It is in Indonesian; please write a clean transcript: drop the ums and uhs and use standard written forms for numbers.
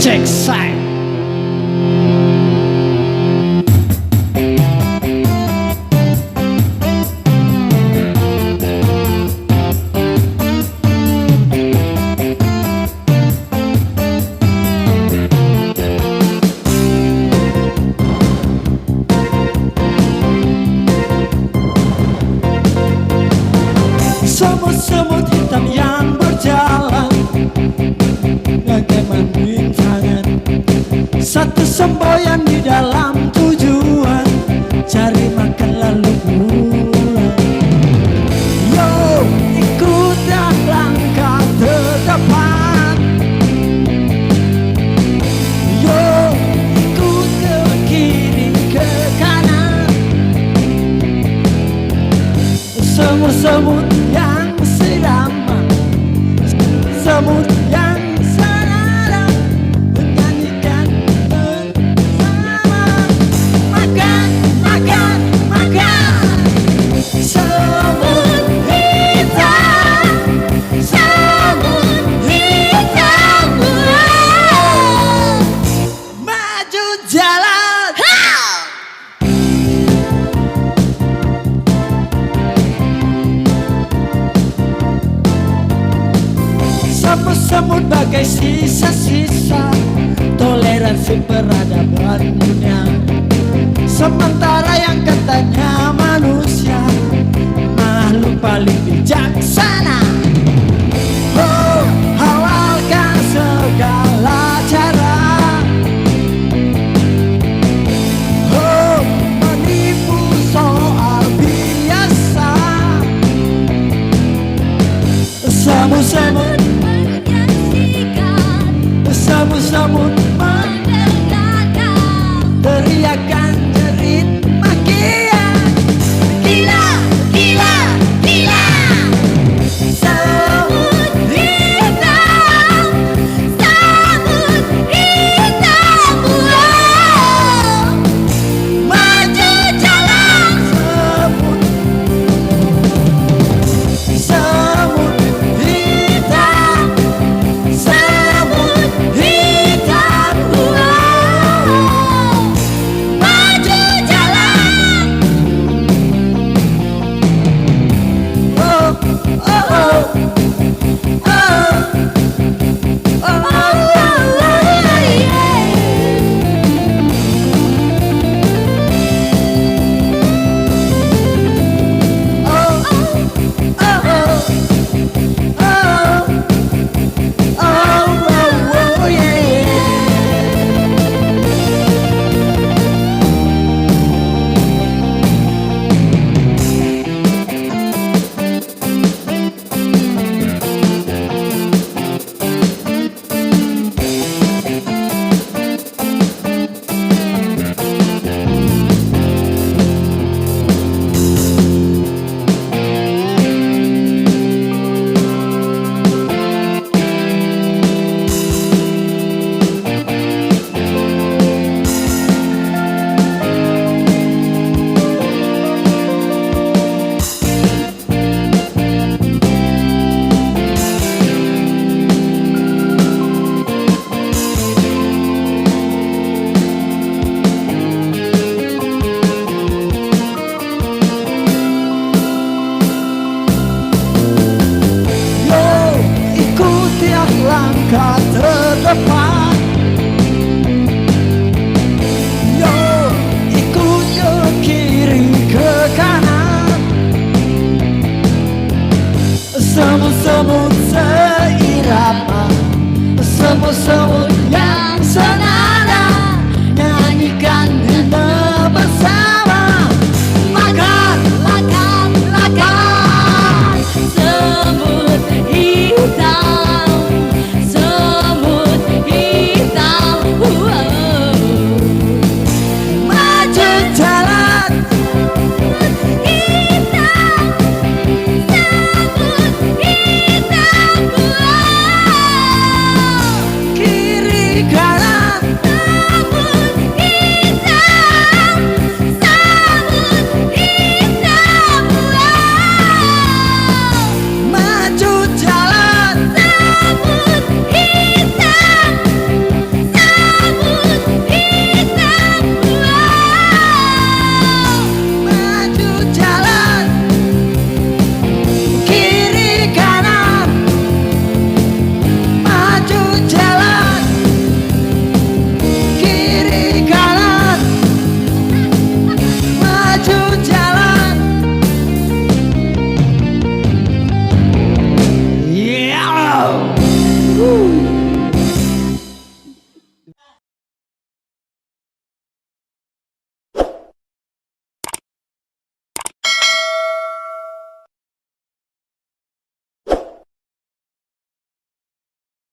Check side. Semut-semut hitam yang berjalan bagaikan rintangan, satu semboyan di dalam tujuan cari makan lalu pulang. Yo, ikutlah langkah terdepan. Yo, ikut ke kiri ke kanan. Semut-semut yang serama, semut yang senada menyanyikan bersama. Makan, makan, makan. Semut hitam, semut hitam, maju jalan. Semut bagai sisa-sisa toleransi peradaban dunia, sementara yang katanya manusia makhluk paling bijaksana. Oh, halalkan segala cara. Oh, menipu soal biasa. Semut-semut, semut-semut mendengarkan teriakan jerit makian. Gila, gila, gila. Semut hitam, semut hitam, maju jalan. Semut hitam, semut hitam, maju jalan. Oh, oh, oh, oh, oh, langkah terdepan. Yo, ikut ke kiri ke kanan. Semut-semut seirama, semut-semut